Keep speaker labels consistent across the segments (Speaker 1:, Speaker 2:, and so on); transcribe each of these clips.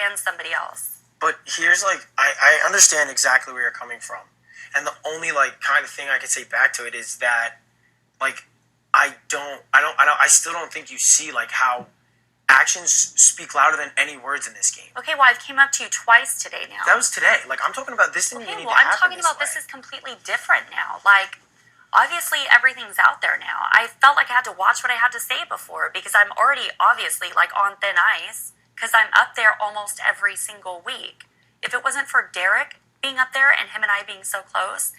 Speaker 1: and somebody else.
Speaker 2: But here's like, I understand exactly where you're coming from. And the only like kind of thing I could say back to it is that like, I still don't think you see like how actions speak louder than any words in this game.
Speaker 1: Okay, well, I've came up to you twice today now.
Speaker 2: That was today. Like, I'm talking about this didn't even need to happen.
Speaker 1: I'm talking about this is completely different now. Like, obviously, everything's out there now. I felt like I had to watch what I had to say before because I'm already obviously like on thin ice because I'm up there almost every single week. If it wasn't for Derek being up there and him and I being so close,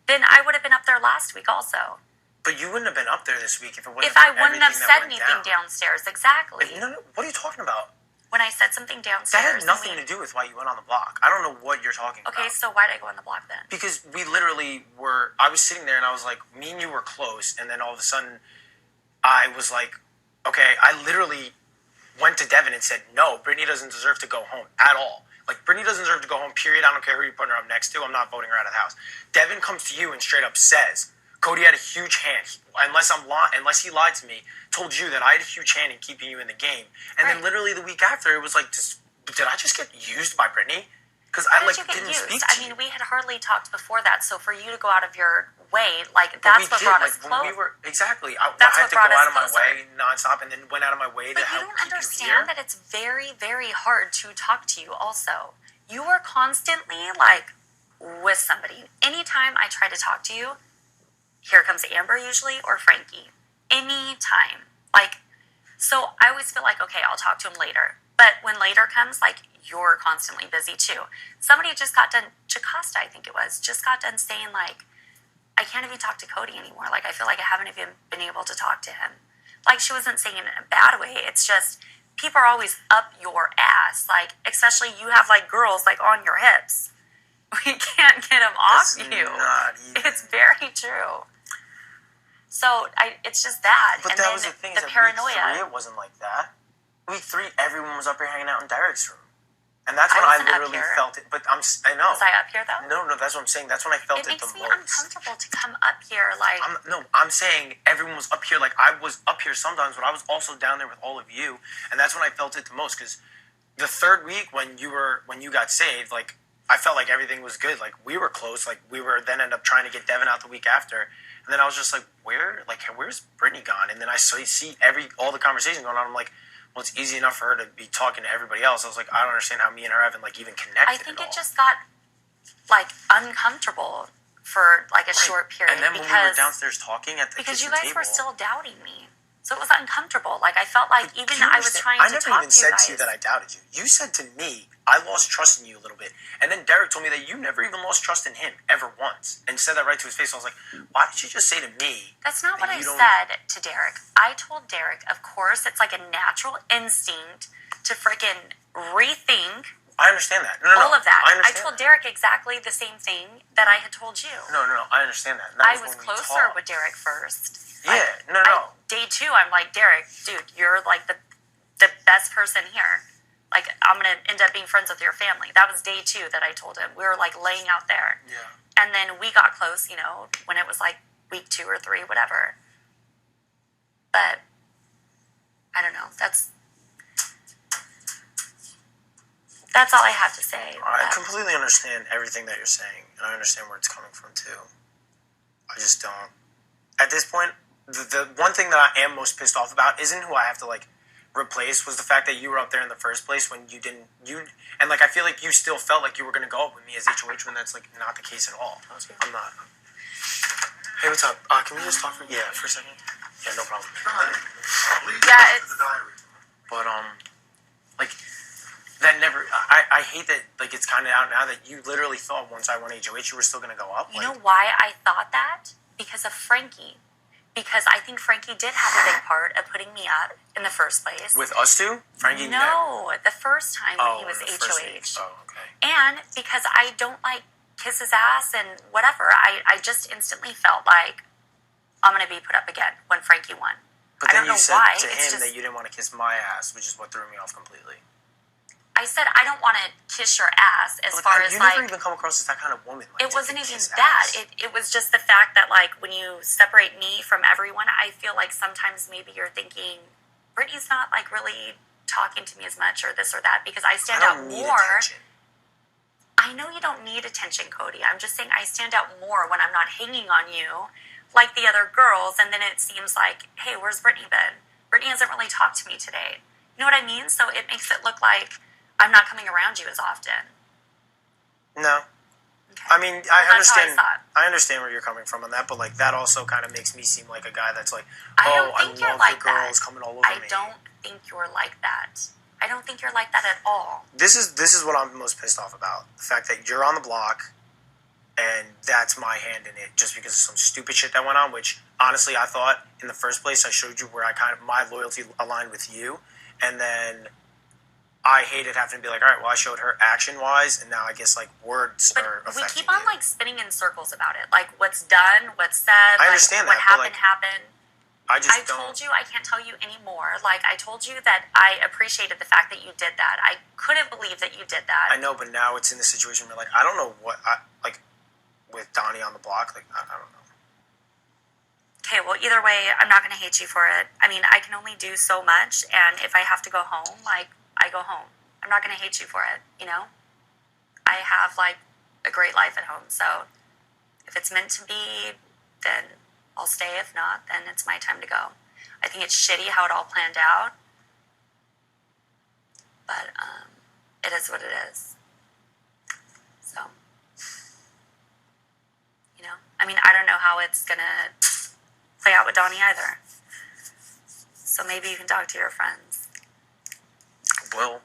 Speaker 1: then I would have been up there last week also.
Speaker 2: But you wouldn't have been up there this week if it wasn't.
Speaker 1: If I wouldn't have said anything downstairs, exactly.
Speaker 2: No, what are you talking about?
Speaker 1: When I said something downstairs,
Speaker 2: that had nothing to do with why you went on the block. I don't know what you're talking about.
Speaker 1: Okay, so why did I go on the block then?
Speaker 2: Because we literally were. I was sitting there and I was like, me and you were close, and then all of a sudden, I was like, okay. I literally went to Devin and said, no, Brittany doesn't deserve to go home at all. Like, Brittany doesn't deserve to go home. Period. I don't care who you put her up next to. I'm not voting her out of the house. Devin comes to you and straight up says, Cody had a huge hand. Unless he lied to me, told you that I had a huge hand in keeping you in the game. And then literally the week after, it was like, did I just get used by Brittany? Because I like didn't speak to you.
Speaker 1: I mean, we had hardly talked before that, so for you to go out of your way, like that's what brought us close.
Speaker 2: Exactly. I had to go out of my way nonstop, and then went out of my way to help keep you here. But you don't understand
Speaker 1: that it's very, very hard to talk to you. Also, you are constantly like with somebody. Anytime I try to talk to you. Here comes Amber usually, or Frankie. Anytime. Like, so I always feel like, okay, I'll talk to him later. But when later comes, like, you're constantly busy too. Somebody just got done, Jocasta, I think it was, just got done saying, like, I can't even talk to Cody anymore. Like, I feel like I haven't even been able to talk to him. Like, she wasn't saying it in a bad way. It's just, people are always up your ass. Like, especially you have, like, girls, like, on your hips. We can't get them off you. It's very true. So it's just that.
Speaker 2: But
Speaker 1: and
Speaker 2: that
Speaker 1: then
Speaker 2: was the thing.
Speaker 1: The paranoia.
Speaker 2: Week 3, it wasn't like that. Week 3, everyone was up here hanging out in Derek's room, and that's when I literally felt it. But I know.
Speaker 1: Was I up here though?
Speaker 2: No, that's what I'm saying. That's when I felt it the most.
Speaker 1: It makes me uncomfortable to come up here like.
Speaker 2: I'm saying everyone was up here. Like I was up here sometimes, but I was also down there with all of you, and that's when I felt it the most. Because the third week when you got saved, like I felt like everything was good. Like we were close. Like we were then end up trying to get Devin out the week after. And then I was just like, where's Brittany gone? And then I see all the conversation going on. I'm like, well, it's easy enough for her to be talking to everybody else. I was like, I don't understand how me and her haven't like even connected.
Speaker 1: I think it just got like uncomfortable for like a short period.
Speaker 2: And then when we were downstairs talking at the kitchen table,
Speaker 1: because you guys were still doubting me. So it was uncomfortable. Like I felt like even I was trying to talk to you guys.
Speaker 2: I never even said to you that I doubted you. You said to me, I lost trust in you a little bit. And then Derek told me that you never even lost trust in him ever once. And said that right to his face. So I was like, why did you just say to me?
Speaker 1: That's not what I said to Derek. I told Derek, of course, it's like a natural instinct to freaking rethink.
Speaker 2: I understand that.
Speaker 1: All of that. I told Derek exactly the same thing that I had told you.
Speaker 2: No. I understand that.
Speaker 1: I was closer with Derek first.
Speaker 2: Yeah, no.
Speaker 1: Day 2, I'm like, Derek, dude, you're like the best person here. Like, I'm going to end up being friends with your family. That was day 2 that I told him. We were like laying out there.
Speaker 2: Yeah.
Speaker 1: And then we got close, when it was like week 2 or 3, whatever. But, I don't know. That's all I have to say.
Speaker 2: I completely understand everything that you're saying. And I understand where it's coming from, too. I just don't. At this point, the one thing that I am most pissed off about isn't who I have to, like, replace, was the fact that you were up there in the first place when and, like, I feel like you still felt like you were going to go up with me as HOH when that's, like, not the case at all. I'm not. Hey, what's up? Can we just talk for a second? Yeah, no problem.
Speaker 1: Yeah, it's...
Speaker 2: But, like, that never... I hate that, like, it's kind of out now that you literally thought once I won HOH you were still going to go up.
Speaker 1: You know why I thought that? Because of Frankie. Because I think Frankie did have a big part of putting me up in the first place.
Speaker 2: With us two? Frankie?
Speaker 1: No, the first time when he was HOH.
Speaker 2: Oh, okay.
Speaker 1: And because I don't like kiss his ass and whatever, I just instantly felt like I'm going to be put up again when Frankie won.
Speaker 2: But
Speaker 1: I don't know why.
Speaker 2: To him that you didn't want to kiss my ass, which is what threw me off completely.
Speaker 1: I said I don't want to kiss your ass as far as
Speaker 2: you
Speaker 1: like...
Speaker 2: You never even come across as that kind of woman. Like,
Speaker 1: it wasn't even that. It was just the fact that like when you separate me from everyone, I feel like sometimes maybe you're thinking, Brittany's not like really talking to me as much or this or that because I stand
Speaker 2: I
Speaker 1: out
Speaker 2: don't need
Speaker 1: more.
Speaker 2: attention.
Speaker 1: I know you don't need attention, Cody. I'm just saying I stand out more when I'm not hanging on you like the other girls, and then it seems like, hey, where's Brittany been? Brittany hasn't really talked to me today. You know what I mean? So it makes it look like I'm not coming around you as often.
Speaker 2: No.
Speaker 1: Okay.
Speaker 2: I mean,
Speaker 1: Well, that's how
Speaker 2: I understand where you're coming from on that, but like that also kind of makes me seem like a guy that's like,
Speaker 1: I
Speaker 2: oh,
Speaker 1: don't think
Speaker 2: I
Speaker 1: you're
Speaker 2: love
Speaker 1: like
Speaker 2: the girls
Speaker 1: that.
Speaker 2: coming all over
Speaker 1: I
Speaker 2: me.
Speaker 1: don't think you're like that. I don't think you're like that at all.
Speaker 2: This is what I'm most pissed off about. The fact that you're on the block and that's my hand in it just because of some stupid shit that went on, which honestly I thought in the first place I showed you where I kind of my loyalty aligned with you, and then I hated having to be like, all right, well I showed her action wise, and now I guess like words are affecting
Speaker 1: we keep on
Speaker 2: you.
Speaker 1: like spinning in circles about it. Like what's done, what's said.
Speaker 2: I understand
Speaker 1: what
Speaker 2: that, but,
Speaker 1: happened
Speaker 2: like,
Speaker 1: happened.
Speaker 2: I
Speaker 1: told you I can't tell you anymore. Like I told you that I appreciated the fact that you did that. I couldn't believe that you did that.
Speaker 2: I know, but now it's in the situation where like I don't know what I like with Donnie on the block. Like I don't know.
Speaker 1: Okay, well either way, I'm not gonna hate you for it. I mean, I can only do so much, and if I have to go home, like I go home. I'm not gonna hate you for it. You know, I have like a great life at home. So if it's meant to be, then I'll stay. If not, then it's my time to go. I think it's shitty how it all planned out, but it is what it is. So, you know, I mean, I don't know how it's gonna play out with Donnie either. So maybe you can talk to your friends.
Speaker 2: Will.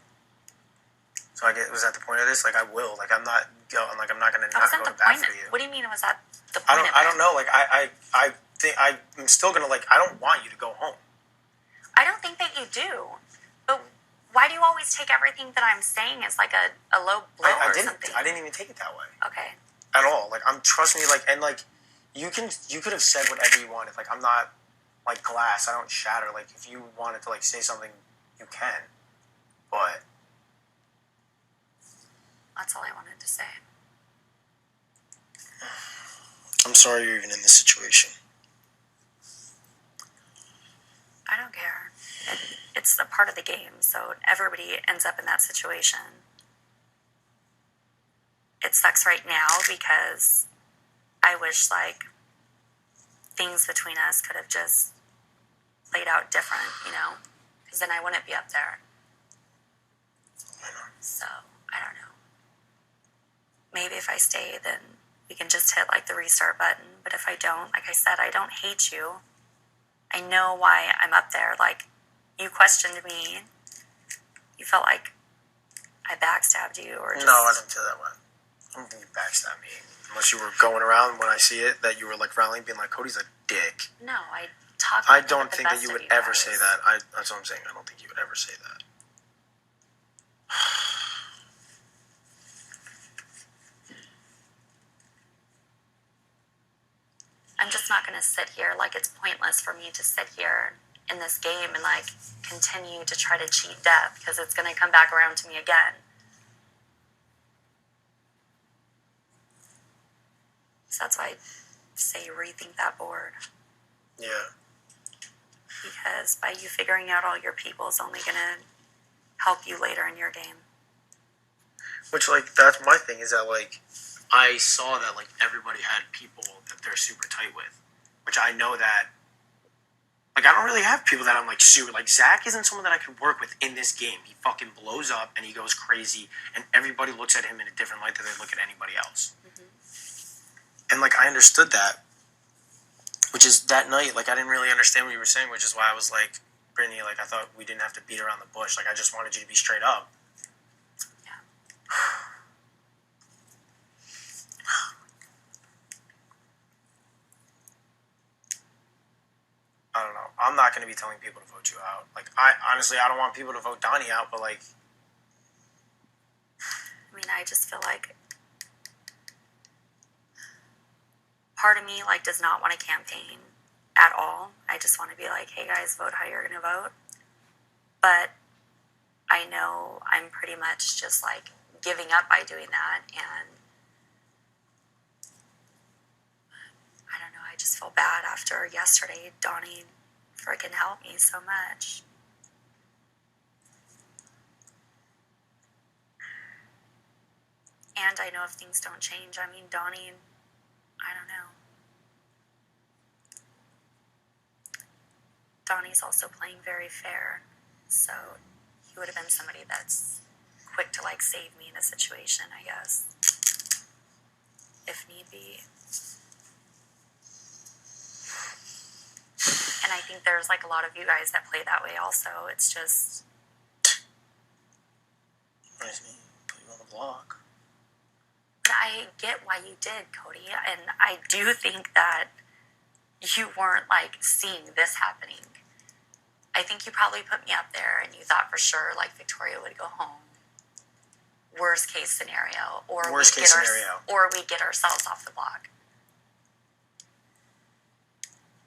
Speaker 2: So I get was that the point of this? Like I will. Like I'm not going. Like I'm not gonna not go to bat for you.
Speaker 1: What do you mean? Was that the point of it?
Speaker 2: I don't know. Like I think I'm still gonna like. I don't want you to go home.
Speaker 1: I don't think that you do. But why do you always take everything that I'm saying as like a low blow or something?
Speaker 2: I didn't even take it that way.
Speaker 1: Okay.
Speaker 2: At all. Like trust me. Like and like you could have said whatever you wanted. Like I'm not like glass. I don't shatter. Like if you wanted to like say something, you can. But
Speaker 1: that's all I wanted to say.
Speaker 2: I'm sorry you're even in this situation.
Speaker 1: I don't care. It's a part of the game, so everybody ends up in that situation. It sucks right now because I wish like things between us could have just played out different, you know? Because then I wouldn't be up there. So, I don't know. Maybe if I stay, then we can just hit like the restart button. But if I don't, like I said, I don't hate you. I know why I'm up there. Like, you questioned me. You felt like I backstabbed you or just...
Speaker 2: No, I didn't feel that way. I don't think you backstabbed me. Unless you were going around when I see it, that you were like rallying, being like, Cody's a dick.
Speaker 1: No, I talk.
Speaker 2: I don't think that you would ever say that. That's what I'm saying. I don't think you would ever say that.
Speaker 1: I'm just not going to sit here. Like, it's pointless for me to sit here in this game and, like, continue to try to cheat death because it's going to come back around to me again. So that's why I say rethink that board.
Speaker 2: Yeah.
Speaker 1: Because by you figuring out all your people is only going to help you later in your game.
Speaker 2: Which, like, that's my thing is that, like, I saw that, like, everybody had people that they're super tight with. Which I know that, like, I don't really have people that I'm, like, super... Like, Zach isn't someone that I could work with in this game. He fucking blows up and he goes crazy and everybody looks at him in a different light than they look at anybody else. Mm-hmm. And, like, I understood that. Which is, that night, like, I didn't really understand what you were saying, which is why I was like, Brittany, like, I thought we didn't have to beat around the bush. Like, I just wanted you to be straight up. I don't know. I'm not going to be telling people to vote you out. Like, I don't want people to vote Donnie out, but, like...
Speaker 1: I mean, I just feel like part of me, like, does not want to campaign at all. I just want to be like, hey, guys, vote how you're going to vote. But I know I'm pretty much just, like, giving up by doing that, and I don't know, I just feel bad after yesterday. Donnie freaking helped me so much. And I know if things don't change, I mean, Donnie, I don't know. Donnie's also playing very fair, so he would have been somebody that's quick to, like, save me in a situation, I guess, if need be. And I think there's, like, a lot of you guys that play that way also. It's just...
Speaker 2: Nice me. Put you on the block.
Speaker 1: I get why you did, Cody, and I do think that you weren't, like, seeing this happening. I think you probably put me up there and you thought for sure, like, Victoria would go home. Worst case scenario. Or we get ourselves off the block.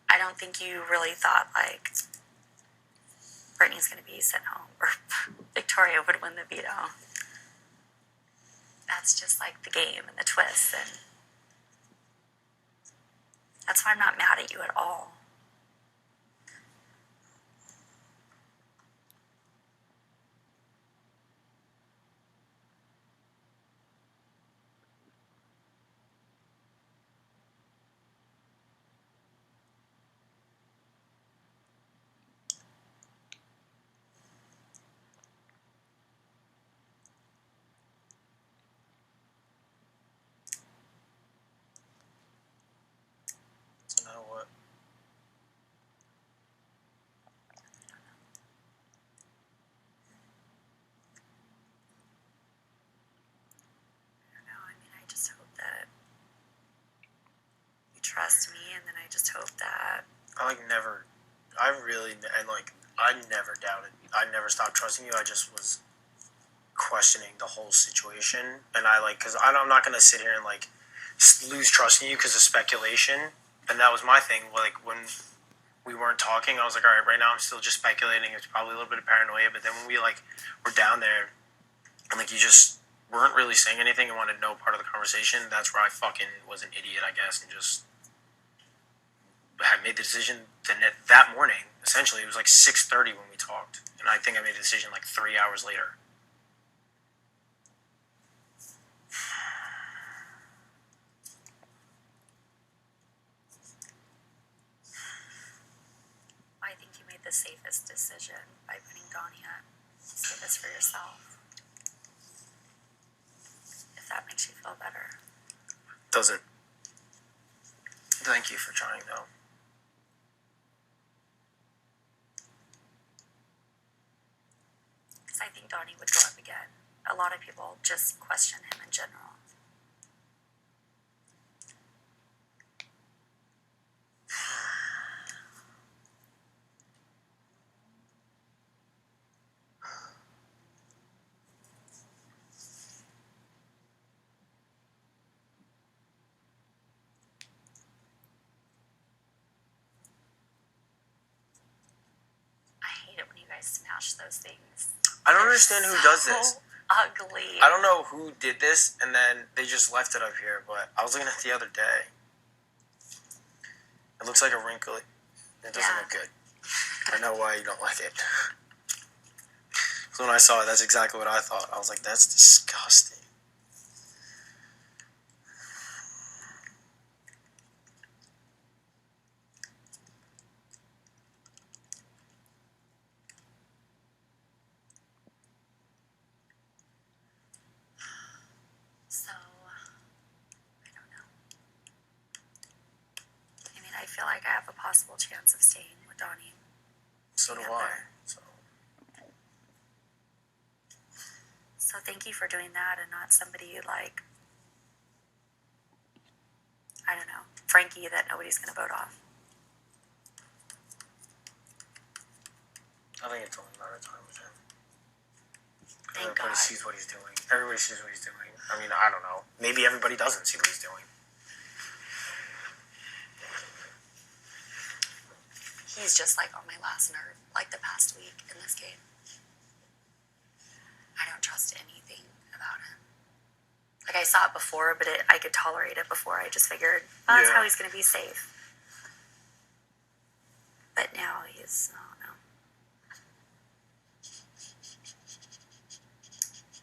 Speaker 1: I don't think you really thought, like, Brittany's going to be sent home or Victoria would win the veto. That's just, like, the game and the twist, and that's why I'm not mad at you at all.
Speaker 2: So now what?
Speaker 1: I just hope that you trust me, and then I just hope that...
Speaker 2: I never doubted. I never stopped trusting you. I just was questioning the whole situation. And because I'm not going to sit here and, like, lose trust in you because of speculation. And that was my thing. Like, when we weren't talking, I was like, all right, right now I'm still just speculating. It's probably a little bit of paranoia. But then when we, like, were down there and, like, you just weren't really saying anything and wanted no part of the conversation, that's where I fucking was an idiot, I guess, and just had made the decision that morning. Essentially, it was like 6:30 when we talked, and I think I made a decision like 3 hours later.
Speaker 1: I think you made the safest decision by putting Donnie up. Say this for yourself. If that makes you feel better.
Speaker 2: Doesn't. Thank you for trying, though.
Speaker 1: Because I think Donnie would go up again. A lot of people just question him in general. Smash those things.
Speaker 2: I don't understand who does this.
Speaker 1: Ugly.
Speaker 2: I don't know who did this, and then they just left it up here, but I was looking at it the other day. It looks like a wrinkle. It doesn't look good. I know why you don't like it. So when I saw it, that's exactly what I thought. I was like, that's disgusting.
Speaker 1: I feel like I have a possible chance of staying with Donnie.
Speaker 2: So do I.
Speaker 1: So thank you for doing that and not somebody like, I don't know, Frankie that nobody's going to vote off.
Speaker 2: I think it's only a matter of time with him.
Speaker 1: Thank
Speaker 2: Everybody
Speaker 1: God.
Speaker 2: sees what he's doing. Everybody sees what he's doing. I mean, I don't know. Maybe everybody doesn't see what he's doing.
Speaker 1: He's just like on my last nerve, like the past week in this game. I don't trust anything about him. Like I saw it before, but I could tolerate it before. I just figured, that's how he's going to be safe. But now he's not.